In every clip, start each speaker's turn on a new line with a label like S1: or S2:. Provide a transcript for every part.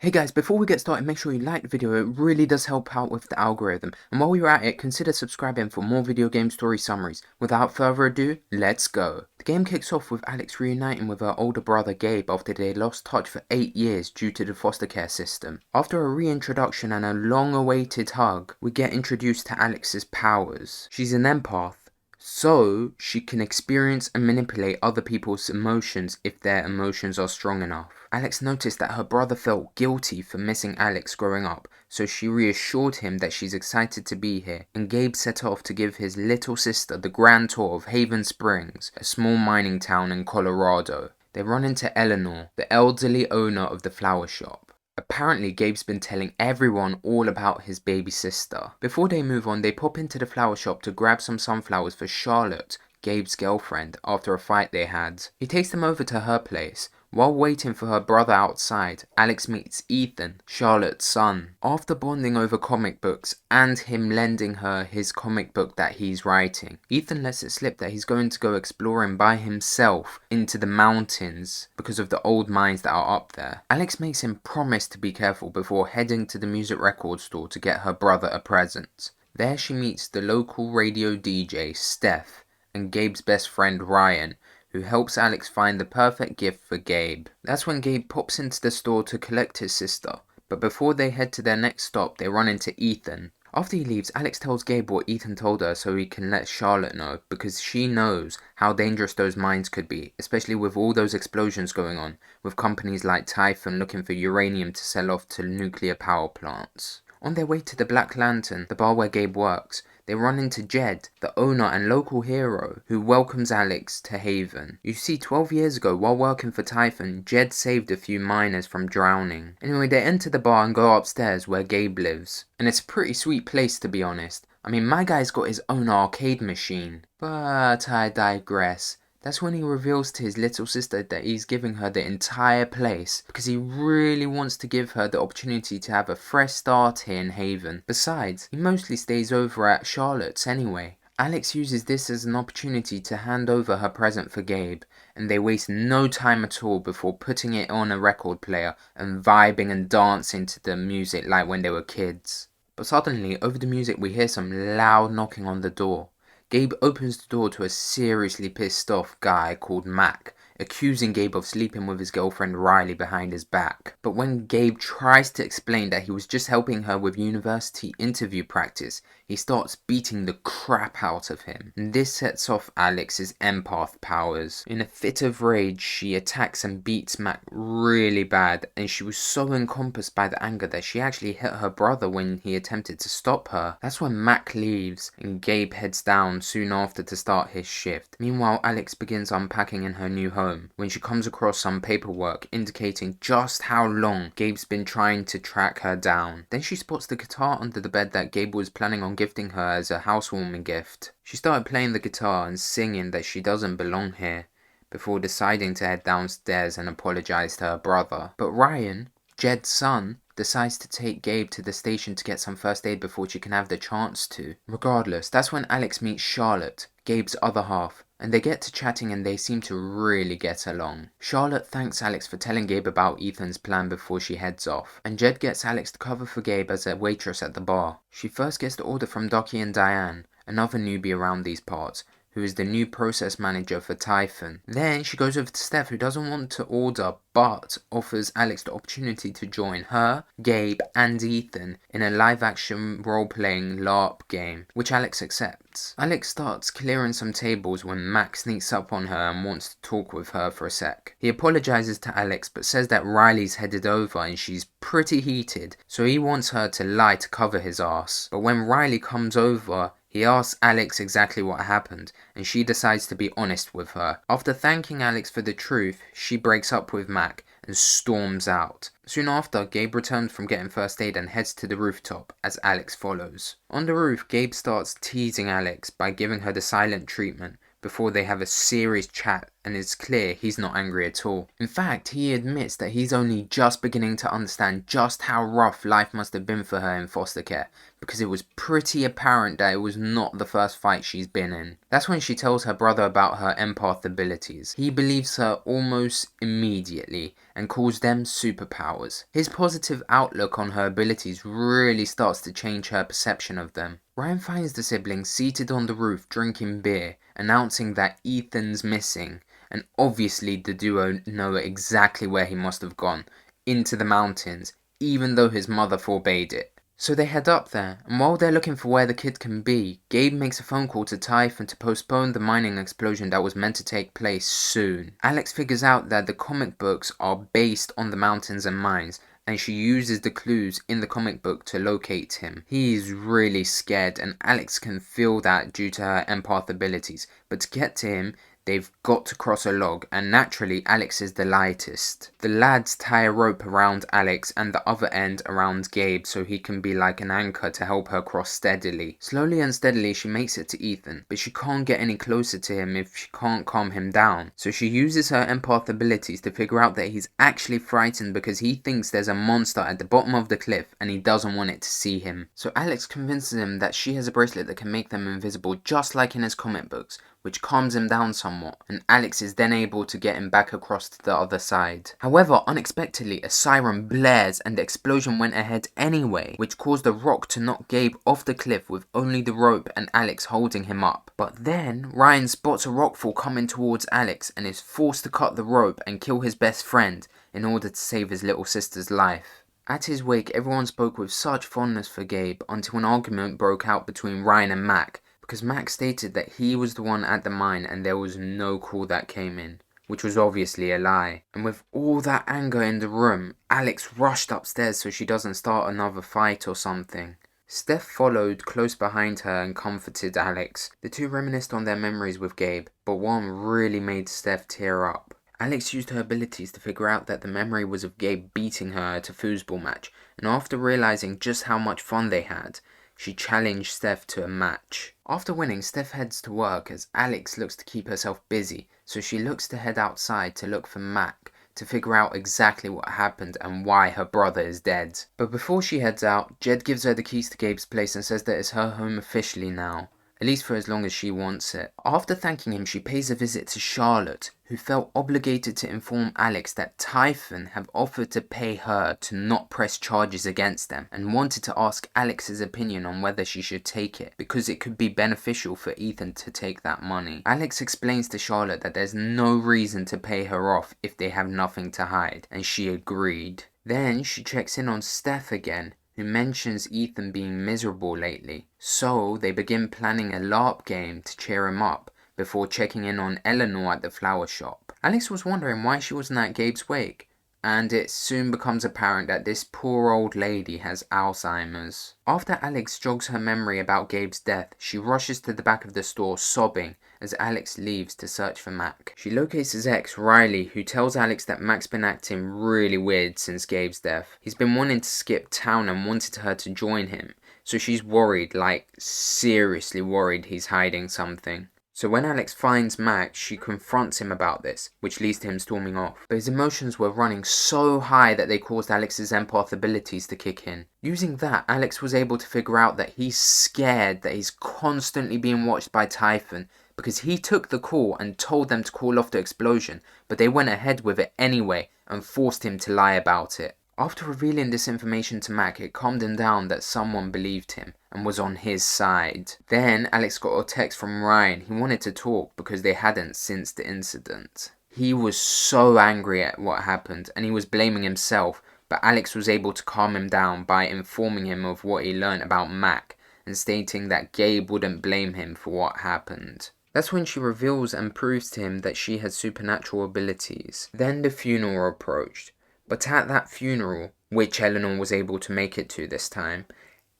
S1: Hey guys, before we get started, make sure you like the video, it really does help out with the algorithm. And while you're at it, consider subscribing for more video game story summaries. Without further ado, let's go. The game kicks off with Alex reuniting with her older brother Gabe after they lost touch for 8 years due to the foster care system. After a reintroduction and a long-awaited hug, we get introduced to Alex's powers. She's an empath, so she can experience and manipulate other people's emotions if their emotions are strong enough. Alex noticed that her brother felt guilty for missing Alex growing up, so she reassured him that she's excited to be here, and Gabe set off to give his little sister the grand tour of Haven Springs, a small mining town in Colorado. They run into Eleanor, the elderly owner of the flower shop. Apparently, Gabe's been telling everyone all about his baby sister. Before they move on, they pop into the flower shop to grab some sunflowers for Charlotte, Gabe's girlfriend, after a fight they had. He takes them over to her place. While waiting for her brother outside, Alex meets Ethan, Charlotte's son. After bonding over comic books and him lending her his comic book that he's writing, Ethan lets it slip that he's going to go exploring by himself into the mountains because of the old mines that are up there. Alex makes him promise to be careful before heading to the music record store to get her brother a present. There she meets the local radio DJ, Steph, and Gabe's best friend Ryan, who helps Alex find the perfect gift for Gabe. That's when Gabe pops into the store to collect his sister, but before they head to their next stop, they run into Ethan. After he leaves, Alex tells Gabe what Ethan told her so he can let Charlotte know, because she knows how dangerous those mines could be, especially with all those explosions going on, with companies like Typhon looking for uranium to sell off to nuclear power plants. On their way to the Black Lantern, the bar where Gabe works, they run into Jed, the owner and local hero, who welcomes Alex to Haven. You see, 12 years ago, while working for Typhon, Jed saved a few miners from drowning. Anyway, they enter the bar and go upstairs where Gabe lives. And it's a pretty sweet place, to be honest. I mean, my guy's got his own arcade machine. But I digress. That's when he reveals to his little sister that he's giving her the entire place because he really wants to give her the opportunity to have a fresh start here in Haven. Besides, he mostly stays over at Charlotte's anyway. Alex uses this as an opportunity to hand over her present for Gabe, and they waste no time at all before putting it on a record player and vibing and dancing to the music like when they were kids. But suddenly, over the music we hear some loud knocking on the door. Gabe opens the door to a seriously pissed off guy called Mac, accusing Gabe of sleeping with his girlfriend Riley behind his back. But when Gabe tries to explain that he was just helping her with university interview practice, he starts beating the crap out of him. And this sets off Alex's empath powers. In a fit of rage, she attacks and beats Mac really bad, and she was so encompassed by the anger that she actually hit her brother when he attempted to stop her. That's when Mac leaves, and Gabe heads down soon after to start his shift. Meanwhile, Alex begins unpacking in her new home when she comes across some paperwork indicating just how long Gabe's been trying to track her down. Then she spots the guitar under the bed that Gabe was planning on gifting her as a housewarming gift. She started playing the guitar and singing that she doesn't belong here, before deciding to head downstairs and apologize to her brother. But Ryan, Jed's son, decides to take Gabe to the station to get some first aid before she can have the chance to. Regardless, that's when Alex meets Charlotte, Gabe's other half, and they get to chatting and they seem to really get along. Charlotte thanks Alex for telling Gabe about Ethan's plan before she heads off, and Jed gets Alex to cover for Gabe as a waitress at the bar. She first gets the order from Ducky and Diane, another newbie around these parts, who is the new process manager for Typhon. Then she goes over to Steph, who doesn't want to order but offers Alex the opportunity to join her, Gabe, and Ethan in a live-action role-playing LARP game, which Alex accepts. Alex starts clearing some tables when Max sneaks up on her and wants to talk with her for a sec. He apologizes to Alex but says that Riley's headed over and she's pretty heated, so he wants her to lie to cover his ass. But when Riley comes over, he asks Alex exactly what happened, and she decides to be honest with her. After thanking Alex for the truth, she breaks up with Mac and storms out. Soon after, Gabe returns from getting first aid and heads to the rooftop as Alex follows. On the roof, Gabe starts teasing Alex by giving her the silent treatment before they have a serious chat and it's clear he's not angry at all. In fact, he admits that he's only just beginning to understand just how rough life must have been for her in foster care, because it was pretty apparent that it was not the first fight she's been in. That's when she tells her brother about her empath abilities. He believes her almost immediately and calls them superpowers. His positive outlook on her abilities really starts to change her perception of them. Ryan finds the siblings seated on the roof drinking beer, announcing that Ethan's missing, and obviously the duo know exactly where he must have gone, into the mountains, even though his mother forbade it. So they head up there, and while they're looking for where the kid can be, Gabe makes a phone call to Typhon to postpone the mining explosion that was meant to take place soon. Alex figures out that the comic books are based on the mountains and mines, and she uses the clues in the comic book to locate him. He is really scared, and Alex can feel that due to her empath abilities, but to get to him, they've got to cross a log, and naturally Alex is the lightest. The lads tie a rope around Alex and the other end around Gabe so he can be like an anchor to help her cross steadily. Slowly and steadily she makes it to Ethan, but she can't get any closer to him if she can't calm him down. So she uses her empath abilities to figure out that he's actually frightened because he thinks there's a monster at the bottom of the cliff and he doesn't want it to see him. So Alex convinces him that she has a bracelet that can make them invisible just like in his comic books, which calms him down somewhat, and Alex is then able to get him back across to the other side. However, unexpectedly, a siren blares and the explosion went ahead anyway, which caused the rock to knock Gabe off the cliff with only the rope and Alex holding him up. But then, Ryan spots a rockfall coming towards Alex and is forced to cut the rope and kill his best friend in order to save his little sister's life. At his wake, everyone spoke with such fondness for Gabe until an argument broke out between Ryan and Mac, because Mac stated that he was the one at the mine and there was no call that came in, which was obviously a lie. And with all that anger in the room, Alex rushed upstairs so she doesn't start another fight or something. Steph followed close behind her and comforted Alex. The two reminisced on their memories with Gabe, but one really made Steph tear up. Alex used her abilities to figure out that the memory was of Gabe beating her at a foosball match, and after realizing just how much fun they had, she challenged Steph to a match. After winning, Steph heads to work as Alex looks to keep herself busy, so she looks to head outside to look for Mac to figure out exactly what happened and why her brother is dead. But before she heads out, Jed gives her the keys to Gabe's place and says that it's her home officially now, at least for as long as she wants it. After thanking him, she pays a visit to Charlotte, who felt obligated to inform Alex that Typhon have offered to pay her to not press charges against them, and wanted to ask Alex's opinion on whether she should take it, because it could be beneficial for Ethan to take that money. Alex explains to Charlotte that there's no reason to pay her off if they have nothing to hide, and she agreed. Then she checks in on Steph again, who mentions Ethan being miserable lately. So they begin planning a LARP game to cheer him up, before checking in on Eleanor at the flower shop. Alex was wondering why she wasn't at Gabe's wake, and it soon becomes apparent that this poor old lady has Alzheimer's. After Alex jogs her memory about Gabe's death, she rushes to the back of the store sobbing as Alex leaves to search for Mac. She locates his ex, Riley, who tells Alex that Mac's been acting really weird since Gabe's death. He's been wanting to skip town and wanted her to join him, so she's worried, like seriously worried he's hiding something. So when Alex finds Mac, she confronts him about this, which leads to him storming off. But his emotions were running so high that they caused Alex's empath abilities to kick in. Using that, Alex was able to figure out that he's scared that he's constantly being watched by Typhon, because he took the call and told them to call off the explosion, but they went ahead with it anyway and forced him to lie about it. After revealing this information to Mac, it calmed him down that someone believed him and was on his side. Then Alex got a text from Ryan. He wanted to talk because they hadn't since the incident. He was so angry at what happened and he was blaming himself, but Alex was able to calm him down by informing him of what he learned about Mac and stating that Gabe wouldn't blame him for what happened. That's when she reveals and proves to him that she had supernatural abilities. Then the funeral approached. But at that funeral, which Eleanor was able to make it to this time,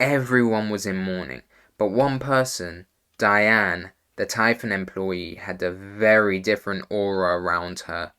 S1: everyone was in mourning. But one person, Diane, the Typhon employee, had a very different aura around her.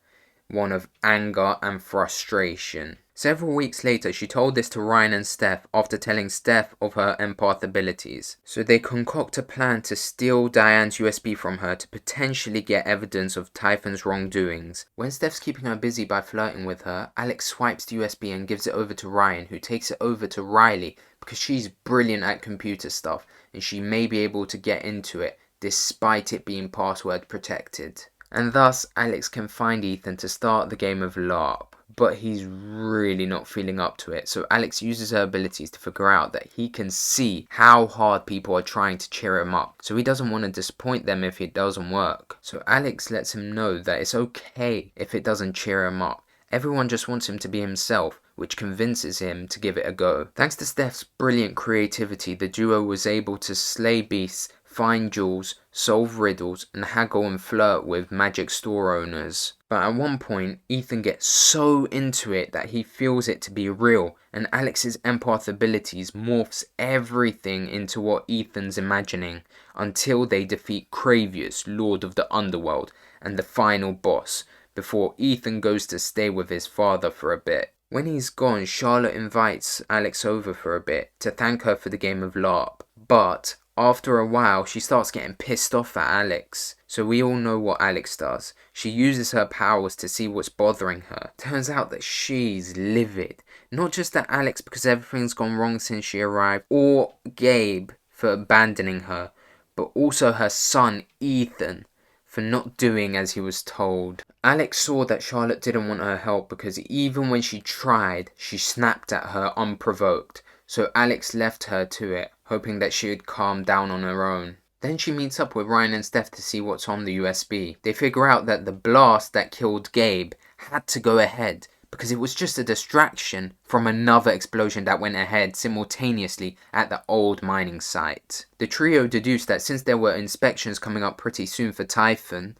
S1: One of anger and frustration. Several weeks later, she told this to Ryan and Steph after telling Steph of her empath abilities. So they concoct a plan to steal Diane's USB from her to potentially get evidence of Typhon's wrongdoings. When Steph's keeping her busy by flirting with her, Alex swipes the USB and gives it over to Ryan, who takes it over to Riley because she's brilliant at computer stuff and she may be able to get into it despite it being password protected. And thus, Alex can find Ethan to start the game of LARP. But he's really not feeling up to it, so Alex uses her abilities to figure out that he can see how hard people are trying to cheer him up, so he doesn't want to disappoint them if it doesn't work. So Alex lets him know that it's okay if it doesn't cheer him up. Everyone just wants him to be himself, which convinces him to give it a go. Thanks to Steph's brilliant creativity, the duo was able to slay beasts, find jewels, solve riddles, and haggle and flirt with magic store owners. But at one point, Ethan gets so into it that he feels it to be real, and Alex's empath abilities morphs everything into what Ethan's imagining, until they defeat Cravius, Lord of the Underworld, and the final boss, before Ethan goes to stay with his father for a bit. When he's gone, Charlotte invites Alex over for a bit to thank her for the game of LARP, but after a while, she starts getting pissed off at Alex. So we all know what Alex does. She uses her powers to see what's bothering her. Turns out that she's livid. Not just at Alex because everything's gone wrong since she arrived, or Gabe for abandoning her, but also her son Ethan for not doing as he was told. Alex saw that Charlotte didn't want her help because even when she tried, she snapped at her unprovoked. So Alex left her to it, hoping that she would calm down on her own. Then she meets up with Ryan and Steph to see what's on the USB. They figure out that the blast that killed Gabe had to go ahead because it was just a distraction from another explosion that went ahead simultaneously at the old mining site. The trio deduced that since there were inspections coming up pretty soon for Typhon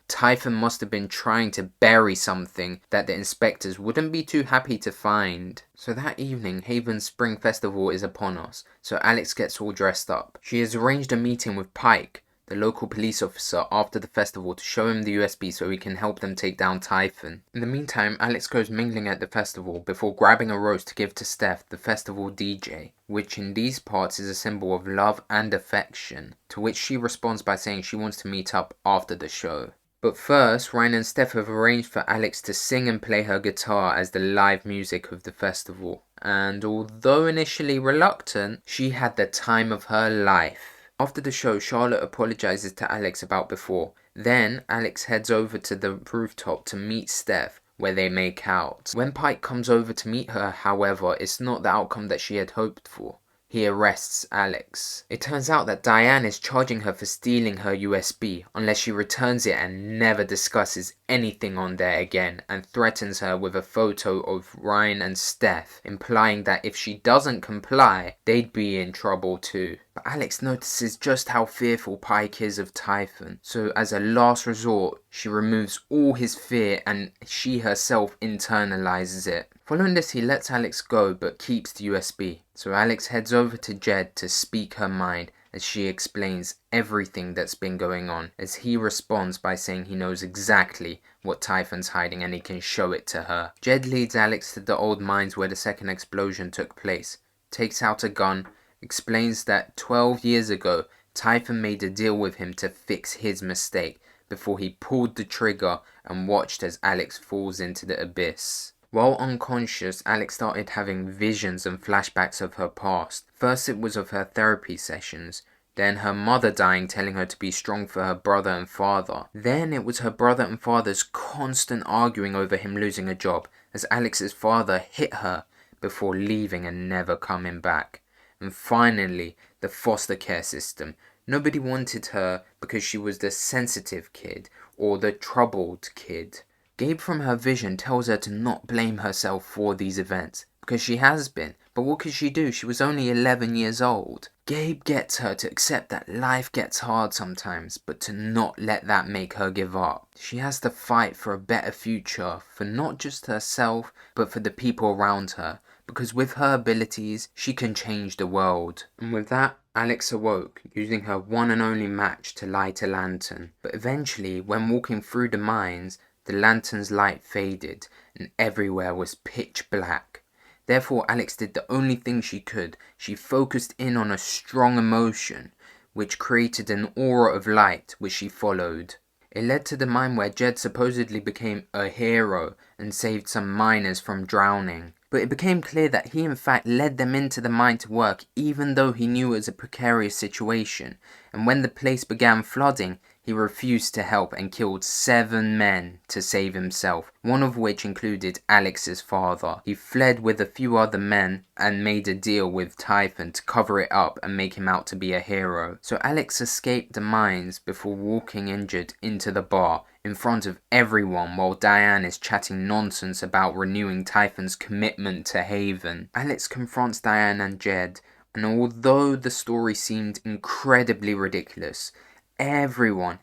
S1: must have been trying to bury something that the inspectors wouldn't be too happy to find. So that evening, Haven's Spring Festival is upon us, so Alex gets all dressed up. She has arranged a meeting with Pike, the local police officer, after the festival to show him the USB so he can help them take down Typhon. In the meantime, Alex goes mingling at the festival before grabbing a rose to give to Steph, the festival DJ, which in these parts is a symbol of love and affection, to which she responds by saying she wants to meet up after the show. But first, Ryan and Steph have arranged for Alex to sing and play her guitar as the live music of the festival, and although initially reluctant, she had the time of her life. After the show, Charlotte apologizes to Alex about before. Then, Alex heads over to the rooftop to meet Steph, where they make out. When Pike comes over to meet her, however, it's not the outcome that she had hoped for. He arrests Alex. It turns out that Diane is charging her for stealing her USB unless she returns it and never discusses anything on there again, and threatens her with a photo of Ryan and Steph, implying that if she doesn't comply, they'd be in trouble too. But Alex notices just how fearful Pike is of Typhon, so as a last resort, she removes all his fear and she herself internalizes it. Following this, he lets Alex go but keeps the USB. So Alex heads over to Jed to speak her mind as she explains everything that's been going on, as he responds by saying he knows exactly what Typhon's hiding and he can show it to her. Jed leads Alex to the old mines where the second explosion took place, takes out a gun, explains that 12 years ago Typhon made a deal with him to fix his mistake before he pulled the trigger and watched as Alex falls into the abyss. While unconscious, Alex started having visions and flashbacks of her past. First it was of her therapy sessions, then her mother dying telling her to be strong for her brother and father. Then it was her brother and father's constant arguing over him losing a job, as Alex's father hit her before leaving and never coming back. And finally, the foster care system. Nobody wanted her because she was the sensitive kid or the troubled kid. Gabe from her vision tells her to not blame herself for these events, because she has been, but what could she do? She was only 11 years old. Gabe gets her to accept that life gets hard sometimes, but to not let that make her give up. She has to fight for a better future, for not just herself, but for the people around her, because with her abilities, she can change the world. And with that, Alex awoke, using her one and only match to light a lantern. But eventually, when walking through the mines, the lantern's light faded and everywhere was pitch black. Therefore, Alex did the only thing she could. She focused in on a strong emotion, which created an aura of light, which she followed. It led to the mine where Jed supposedly became a hero and saved some miners from drowning. But it became clear that he in fact led them into the mine to work even though he knew it was a precarious situation. And when the place began flooding, he refused to help and killed 7 men to save himself, one of which included Alex's father. He fled with a few other men and made a deal with Typhon to cover it up and make him out to be a hero. So Alex escaped the mines before walking injured into the bar in front of everyone while Diane is chatting nonsense about renewing Typhon's commitment to Haven. Alex confronts Diane and Jed, and although the story seemed incredibly ridiculous, everyone,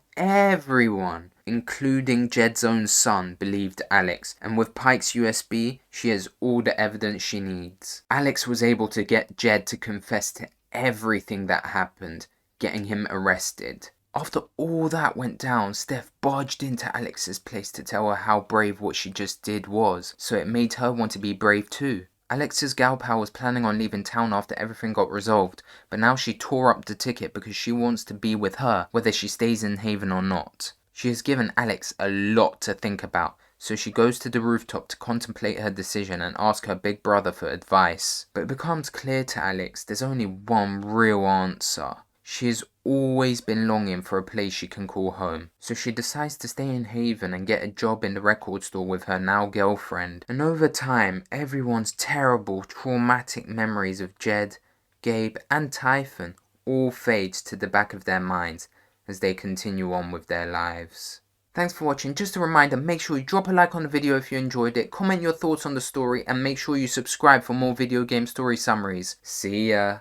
S1: including Jed's own son, believed Alex, and with Pike's USB, she has all the evidence she needs. Alex was able to get Jed to confess to everything that happened, getting him arrested. After all that went down, Steph barged into Alex's place to tell her how brave what she just did was, so it made her want to be brave too. Alex's gal pal was planning on leaving town after everything got resolved, but now she tore up the ticket because she wants to be with her, whether she stays in Haven or not. She has given Alex a lot to think about, so she goes to the rooftop to contemplate her decision and ask her big brother for advice. But it becomes clear to Alex there's only one real answer. She has always been longing for a place she can call home, so she decides to stay in Haven and get a job in the record store with her now girlfriend. And over time, everyone's terrible, traumatic memories of Jed, Gabe and Typhon all fades to the back of their minds as they continue on with their lives. Thanks for watching. Just a reminder, make sure you drop a like on the video if you enjoyed it, comment your thoughts on the story, and make sure you subscribe for more video game story summaries. See ya!